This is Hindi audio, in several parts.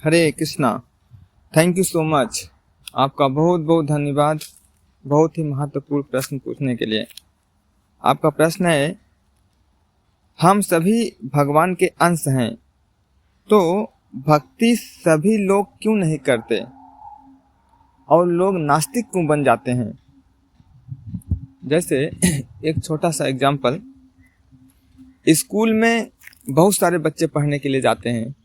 Hare Krishna. Thank you so much. आपका बहुत बहुत धन्यवाद बहुत ही महत्वपूर्ण प्रश्न पूछने के लिए। आपका प्रश्न है, हम सभी भगवान के अंश हैं, तो भक्ति सभी लोग क्यों नहीं करते और लोग नास्तिक क्यों बन जाते हैं? जैसे एक छोटा सा एग्जाम्पल, स्कूल में बहुत सारे बच्चे पढ़ने के लिए जाते हैं।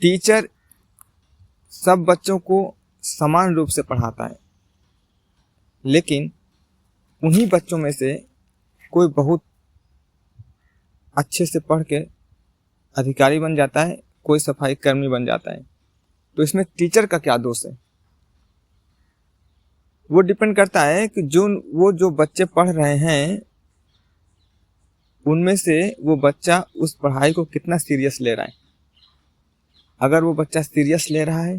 टीचर सब बच्चों को समान रूप से पढ़ाता है, लेकिन उन्हीं बच्चों में से कोई बहुत अच्छे से पढ़ के अधिकारी बन जाता है, कोई सफाई कर्मी बन जाता है। तो इसमें टीचर का क्या दोष है? वो डिपेंड करता है कि जो बच्चे पढ़ रहे हैं उनमें से वो बच्चा उस पढ़ाई को कितना सीरियस ले रहा है। अगर वो बच्चा सीरियस ले रहा है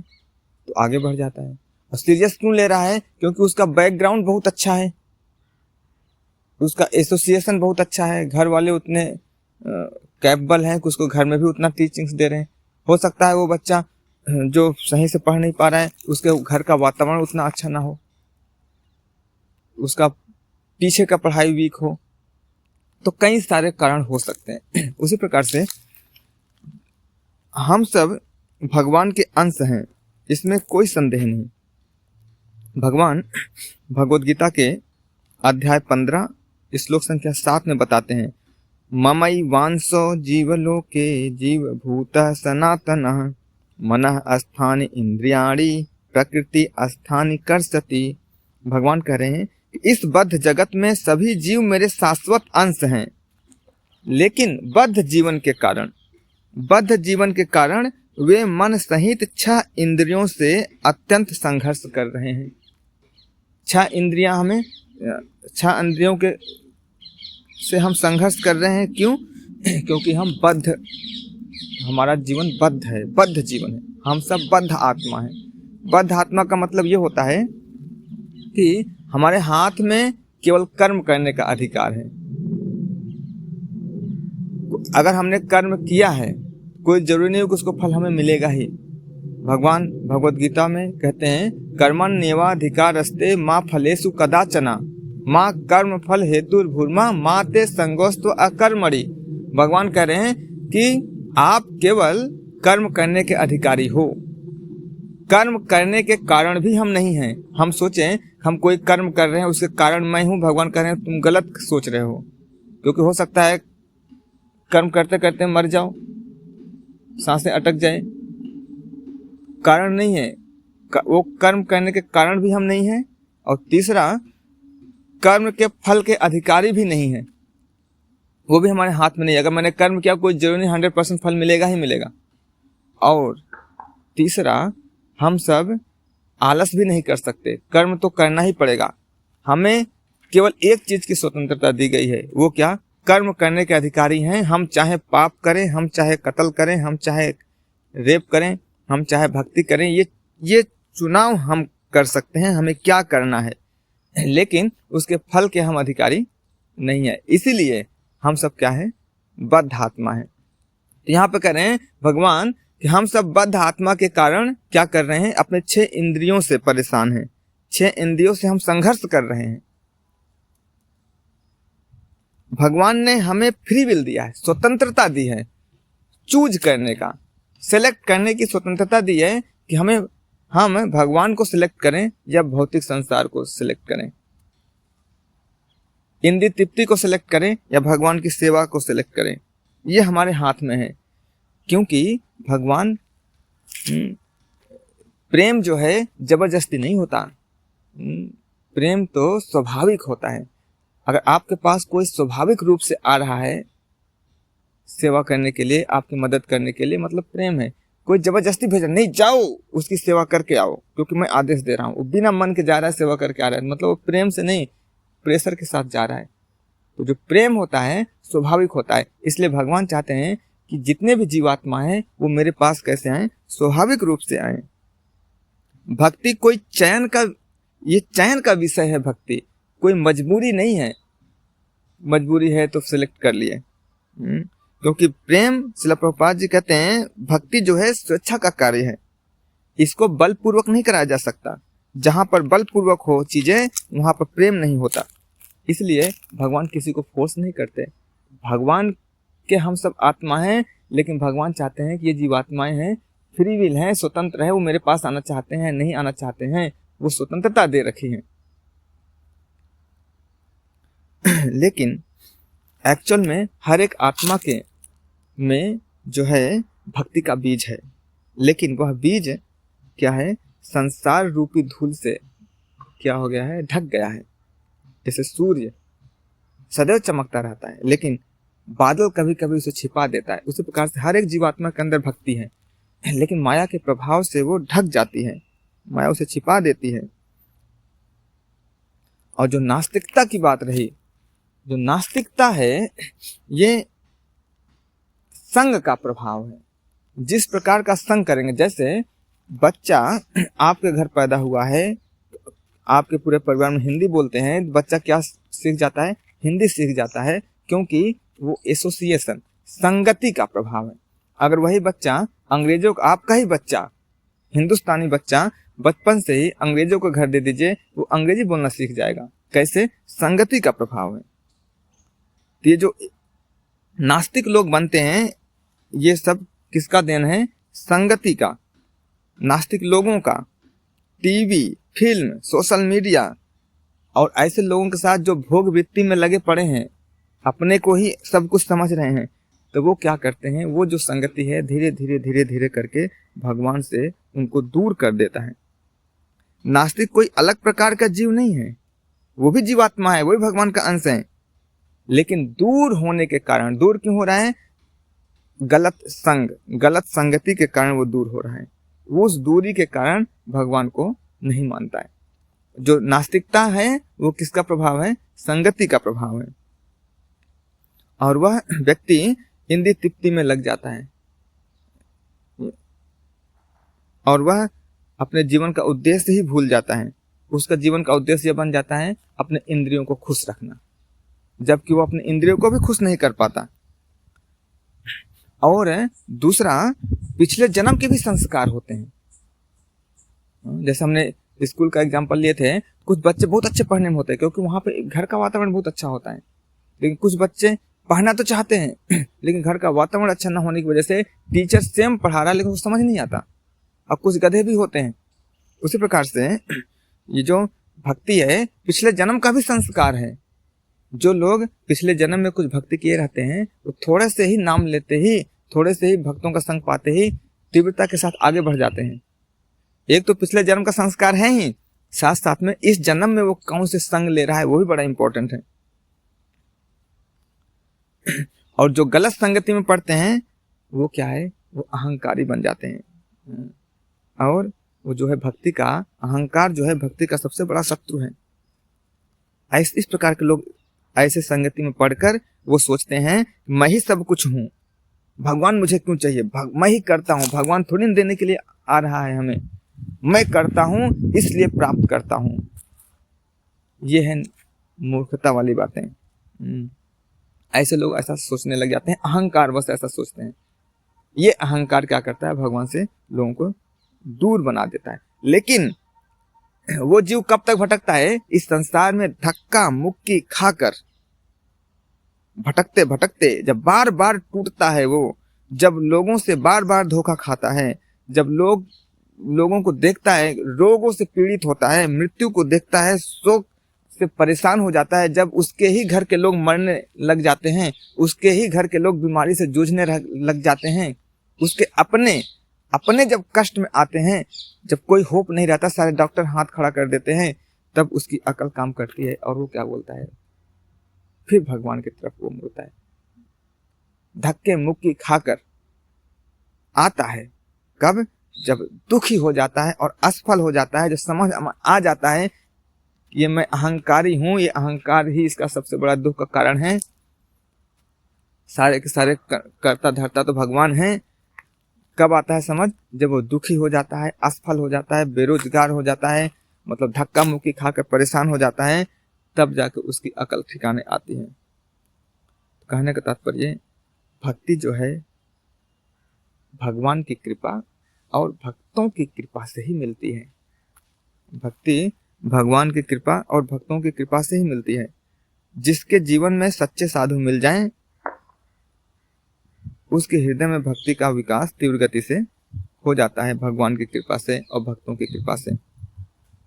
तो आगे बढ़ जाता है। और सीरियस क्यों ले रहा है? क्योंकि उसका बैकग्राउंड बहुत अच्छा है, उसका एसोसिएशन बहुत अच्छा है, घर वाले उतने कैपेबल हैं कि उसको घर में भी उतना टीचिंग्स दे रहे हैं। हो सकता है वो बच्चा जो सही से पढ़ नहीं पा रहा है, उसके घर का वातावरण उतना अच्छा ना हो, उसका पीछे का पढ़ाई वीक हो, तो कई सारे कारण हो सकते हैं। उसी प्रकार से हम सब भगवान के अंश हैं, इसमें कोई संदेह नहीं। भगवान भगवद गीता के अध्याय 15 श्लोक संख्या 7 में बताते हैं, ममई वांसो जीवलोके जीवभूतः सनातनः मनः स्थानि इंद्रियाणि प्रकृति स्थानि कर्षति। भगवान कह रहे हैं कि इस बद्ध जगत में सभी जीव मेरे शाश्वत अंश हैं, लेकिन बद्ध जीवन के कारण वे मन सहित 6 इंद्रियों से अत्यंत संघर्ष कर रहे हैं। 6 इंद्रियों के से हम संघर्ष कर रहे हैं। क्यों? क्योंकि हम हमारा जीवन बद्ध है, बद्ध जीवन है। हम सब बद्ध आत्मा है। बद्ध आत्मा का मतलब ये होता है कि हमारे हाथ में केवल कर्म करने का अधिकार है। अगर हमने कर्म किया है, कोई जरूरी नहीं कि उसको फल हमें मिलेगा ही। भगवान भगवद गीता में कहते हैं, कर्मण्येवाधिकारस्ते मा फलेषु कदाचन माँ कर्म फल हेतु भूर्मा माँ ते संगोस्तु अकर्मणि। भगवान कह रहे हैं कि आप केवल कर्म करने के अधिकारी हो, कर्म करने के कारण भी हम नहीं हैं। हम सोचें हम कोई कर्म कर रहे हैं उसके कारण मैं हूं, भगवान कह रहे हैं तुम गलत सोच रहे हो। क्योंकि हो सकता है कर्म करते करते मर जाओ, सांसें अटक जाए, कारण नहीं है। वो कर्म करने के कारण भी हम नहीं हैं, और तीसरा कर्म के फल के अधिकारी भी नहीं है, वो भी हमारे हाथ में नहीं है। अगर मैंने कर्म किया कोई जरूरी नहीं 100% फल मिलेगा ही मिलेगा। और तीसरा, हम सब आलस भी नहीं कर सकते, कर्म तो करना ही पड़ेगा। हमें केवल एक चीज की स्वतंत्रता दी गई है, वो क्या? कर्म करने के अधिकारी हैं। हम चाहे पाप करें, हम चाहे कत्ल करें, हम चाहे रेप करें, हम चाहे भक्ति करें, ये चुनाव हम कर सकते हैं हमें क्या करना है, लेकिन उसके फल के हम अधिकारी नहीं है। इसीलिए हम सब क्या है? बद्ध आत्मा है। यहाँ पे कह रहे हैं भगवान कि हम सब बद्ध आत्मा के कारण क्या कर रहे हैं? अपने 6 इंद्रियों से परेशान हैं, 6 इंद्रियों से हम संघर्ष कर रहे हैं। भगवान ने हमें फ्री विल दिया है, स्वतंत्रता दी है, चूज करने का, सेलेक्ट करने की स्वतंत्रता दी है कि हम भगवान को सिलेक्ट करें या भौतिक संसार को सिलेक्ट करें, इंद्रिय तृप्ति को सिलेक्ट करें या भगवान की सेवा को सिलेक्ट करें। ये हमारे हाथ में है। क्योंकि भगवान प्रेम जो है जबरदस्ती नहीं होता, प्रेम तो स्वाभाविक होता है। अगर आपके पास कोई स्वाभाविक रूप से आ रहा है सेवा करने के लिए, आपकी मदद करने के लिए, मतलब प्रेम है। कोई जबरदस्ती भेजा नहीं, जाओ उसकी सेवा करके आओ क्योंकि मैं आदेश दे रहा हूँ, वो बिना मन के जा रहा है, सेवा करके आ रहा है, मतलब वो प्रेम से नहीं, प्रेशर के साथ जा रहा है। तो जो प्रेम होता है स्वाभाविक होता है। इसलिए भगवान चाहते हैं कि जितने भी जीवात्मा हैं वो मेरे पास कैसे आए? स्वाभाविक रूप से आए। भक्ति कोई चयन का विषय है। भक्ति कोई मजबूरी नहीं है, मजबूरी है तो सिलेक्ट कर लिए। क्योंकि प्रेम, श्रील प्रभुपाद जी कहते हैं, भक्ति जो है स्वेच्छा का कार्य है, इसको बलपूर्वक नहीं कराया जा सकता। जहां पर बलपूर्वक हो चीजें वहां पर प्रेम नहीं होता। इसलिए भगवान किसी को फोर्स नहीं करते। भगवान के हम सब आत्मा हैं, लेकिन भगवान चाहते हैं कि ये जीवात्माएं हैं, फ्री विल हैं, स्वतंत्र है, वो मेरे पास आना चाहते हैं, नहीं आना चाहते हैं, वो स्वतंत्रता दे रखी है। लेकिन एक्चुअल में हर एक आत्मा के में जो है भक्ति का बीज है, लेकिन वह बीज क्या है, संसार रूपी धूल से क्या हो गया है, ढक गया है। जैसे सूर्य सदैव चमकता रहता है, लेकिन बादल कभी कभी उसे छिपा देता है, उसी प्रकार से हर एक जीवात्मा के अंदर भक्ति है, लेकिन माया के प्रभाव से वो ढक जाती है, माया उसे छिपा देती है। और जो नास्तिकता की बात रही, जो नास्तिकता है ये संग का प्रभाव है। जिस प्रकार का संग करेंगे, जैसे बच्चा आपके घर पैदा हुआ है, आपके पूरे परिवार में हिंदी बोलते हैं, बच्चा क्या सीख जाता है, हिंदी सीख जाता है, क्योंकि वो एसोसिएशन, संगति का प्रभाव है। अगर वही बच्चा अंग्रेजों का, आपका ही बच्चा हिंदुस्तानी बच्चा बचपन से ही अंग्रेजों को घर दे दीजिए, वो अंग्रेजी बोलना सीख जाएगा। कैसे? संगति का प्रभाव है। तो ये जो नास्तिक लोग बनते हैं, ये सब किसका देन है? संगति का, नास्तिक लोगों का। टीवी, फिल्म, सोशल मीडिया और ऐसे लोगों के साथ जो भोग वृत्ति में लगे पड़े हैं, अपने को ही सब कुछ समझ रहे हैं, तो वो क्या करते हैं, वो जो संगति है धीरे धीरे धीरे धीरे करके भगवान से उनको दूर कर देता है। नास्तिक कोई अलग प्रकार का जीव नहीं है, वो भी जीवात्मा है, वो भी भगवान का अंश है, लेकिन दूर होने के कारण, दूर क्यों हो रहा है? गलत संग, गलत संगति के कारण वो दूर हो रहा है। वो उस दूरी के कारण भगवान को नहीं मानता है। जो नास्तिकता है वो किसका प्रभाव है? संगति का प्रभाव है। और वह व्यक्ति इंद्रिय तृप्ति में लग जाता है और वह अपने जीवन का उद्देश्य ही भूल जाता है। उसका जीवन का उद्देश्य यह बन जाता है अपने इंद्रियों को खुश रखना, जबकि वो अपने इंद्रियों को भी खुश नहीं कर पाता। और दूसरा, पिछले जन्म के भी संस्कार होते हैं। जैसे हमने स्कूल का एग्जाम्पल लिए थे, कुछ बच्चे बहुत अच्छे पढ़ने में होते हैं क्योंकि वहाँ पे घर का वातावरण बहुत अच्छा होता है, लेकिन कुछ बच्चे पढ़ना तो चाहते हैं लेकिन घर का वातावरण अच्छा ना होने की वजह से टीचर सेम पढ़ा रहा है लेकिन उसको समझ नहीं आता। अब कुछ गधे भी होते हैं। उसी प्रकार से ये जो भक्ति है पिछले जन्म का भी संस्कार है। जो लोग पिछले जन्म में कुछ भक्ति किए रहते हैं, वो थोड़े से ही नाम लेते ही, थोड़े से ही भक्तों का संग पाते ही तीव्रता के साथ आगे बढ़ जाते हैं। एक तो पिछले जन्म का संस्कार है ही, साथ साथ में इस जन्म में वो कौन से संग ले रहा है वो भी बड़ा इंपॉर्टेंट है। और जो गलत संगति में पड़ते हैं वो क्या है, वो अहंकारी बन जाते हैं। और वो जो है भक्ति का, अहंकार जो है भक्ति का सबसे बड़ा शत्रु है। इस प्रकार के लोग ऐसे संगति में पढ़कर वो सोचते हैं मैं ही सब कुछ हूँ, भगवान मुझे क्यों चाहिए, मैं ही करता हूँ, भगवान थोड़ी न देने के लिए आ रहा है हमें, मैं करता हूँ इसलिए प्राप्त करता हूँ। ये है मूर्खता वाली बातें। ऐसे लोग ऐसा सोचने लग जाते हैं, अहंकार बस ऐसा सोचते हैं। ये अहंकार क्या करता है, भगवान से लोगों को दूर बना देता है। लेकिन वो जीव कब तक भटकता है? इस संसार में धक्का मुक्की खाकर भटकते भटकते, जब बार बार टूटता है वो, जब लोगों से बार बार धोखा खाता है, जब लोगों को देखता है रोगों से पीड़ित होता है, मृत्यु को देखता है शोक से परेशान हो जाता है, जब उसके ही घर के लोग मरने लग जाते हैं, उसके ही घर के लोग बीमारी से जूझने लग जाते हैं, उसके अपने जब कष्ट में आते हैं, जब कोई होप नहीं रहता, सारे डॉक्टर हाथ खड़ा कर देते हैं, तब उसकी अकल काम करती है और वो क्या बोलता है, फिर भगवान की तरफ वो मुड़ता है। धक्के मुक्की खाकर आता है कब? जब दुखी हो जाता है और असफल हो जाता है, जब समझ आ जाता है ये मैं अहंकारी हूं, ये अहंकार ही इसका सबसे बड़ा दुख का कारण है, सारे के सारे करता धरता तो भगवान है। कब आता है समझ? जब वो दुखी हो जाता है, असफल हो जाता है, बेरोजगार हो जाता है, मतलब धक्का मुक्की खाकर परेशान हो जाता है, तब जाकर उसकी अकल ठिकाने आती है। कहने का तात्पर्य भक्ति जो है भगवान की कृपा और भक्तों की कृपा से ही मिलती है। भक्ति भगवान की कृपा और भक्तों की कृपा से ही मिलती है। जिसके जीवन में सच्चे साधु मिल जाएं, उसके हृदय में भक्ति का विकास तीव्र गति से हो जाता है, भगवान की कृपा से और भक्तों की कृपा से।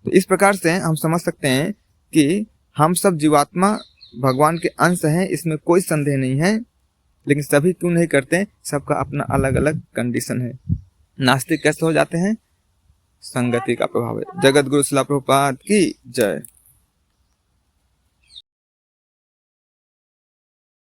तो इस प्रकार से हम समझ सकते हैं कि हम सब जीवात्मा भगवान के अंश हैं, इसमें कोई संदेह नहीं है। लेकिन सभी क्यों नहीं करते, सबका अपना अलग अलग कंडीशन है। नास्तिक कैसे हो जाते हैं? संगति का प्रभाव है। जगत गुरु शिला प्रभुपाद की जय।